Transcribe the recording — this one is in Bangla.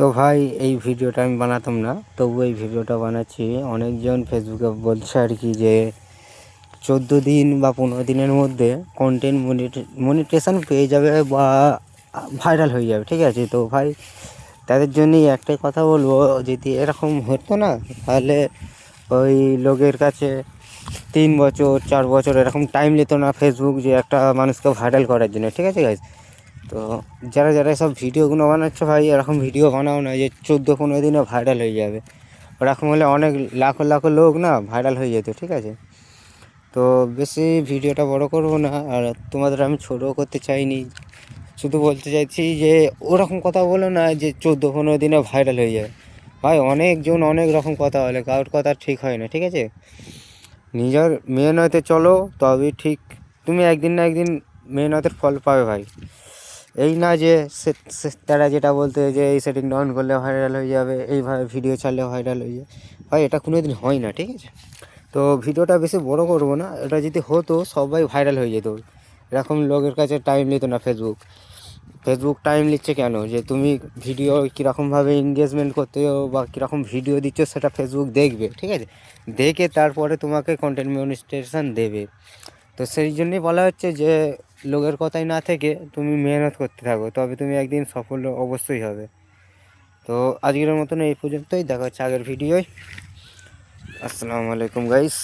তো ভাই এই ভিডিওটা আমি বানাতাম না, তবু এই ভিডিওটা বানাচ্ছি। অনেকজন ফেসবুকে বলছে আর কি যে 14 দিন বা 15 দিনের মধ্যে কন্টেন্ট মনিটেশন পেয়ে যাবে বা ভাইরাল হয়ে যাবে, ঠিক আছে? তো ভাই তাদের জন্যই একটাই কথা বলবো, যদি এরকম হতো না তাহলে ওই লোকের কাছে 3 বছর 4 বছর এরকম টাইম নিত না ফেসবুক যে একটা মানুষকে ভাইরাল করার জন্য, ঠিক আছে গাইজ? তো যারা যারা সব ভিডিওগুলো বানাচ্ছে ভাই, এরকম ভিডিও বানাও না যে 14-15 দিনে ভাইরাল হয়ে যাবে। ওরকম হলে অনেক লাখো লাখো লোক না ভাইরাল হয়ে যেত, ঠিক আছে? তো বেশি ভিডিওটা বড় করব না, আর তোমাদের আমি ছোটো করতে চাইনি। শুধু বলতে চাইছি যে ওরকম কথা বলো না যে 14-15 দিনে ভাইরাল হয়ে যায়। ভাই অনেকজন অনেক রকম কথা বলে, কারোর কথা ঠিক হয় না, ঠিক আছে? নিজের মেহনতে চলো, তবেই ঠিক তুমি একদিন না একদিন মেহনতের ফল পাবে ভাই। এই না যে তারা যেটা বলতে যে এই সেটিং অন করলে ভাইরাল হয়ে যাবে, এইভাবে ভিডিও ছাড়লে ভাইরাল হয়ে যাবে। ভাই এটা কোনো দিন হয় না, ঠিক আছে? তো ভিডিওটা বেশি বড় করবো না, এটা যদি হতো সবাই ভাইরাল হয়ে যেত। এরকম লোকের কাছে টাইম নিত না ফেসবুক। টাইম নিচ্ছে কেন? যে তুমি ভিডিও কীরকমভাবে এনগেজমেন্ট করতে বা কীরকম ভিডিও দিচ্ছ সেটা ফেসবুক দেখবে, ঠিক আছে? দেখে তারপরে তোমাকে কন্টেন্ট মনিটাইজেশন দেবে। তো সেই জন্যই বলা হচ্ছে যে লোকের কথাই না থেকে তুমি মেহনত করতে থাকো, তবে তুমি একদিন সফল অবশ্যই হবে। তো আজকের মতন এই পর্যন্তই, দেখা হচ্ছে আগের ভিডিওয়। আসসালামু আলাইকুম গাইস।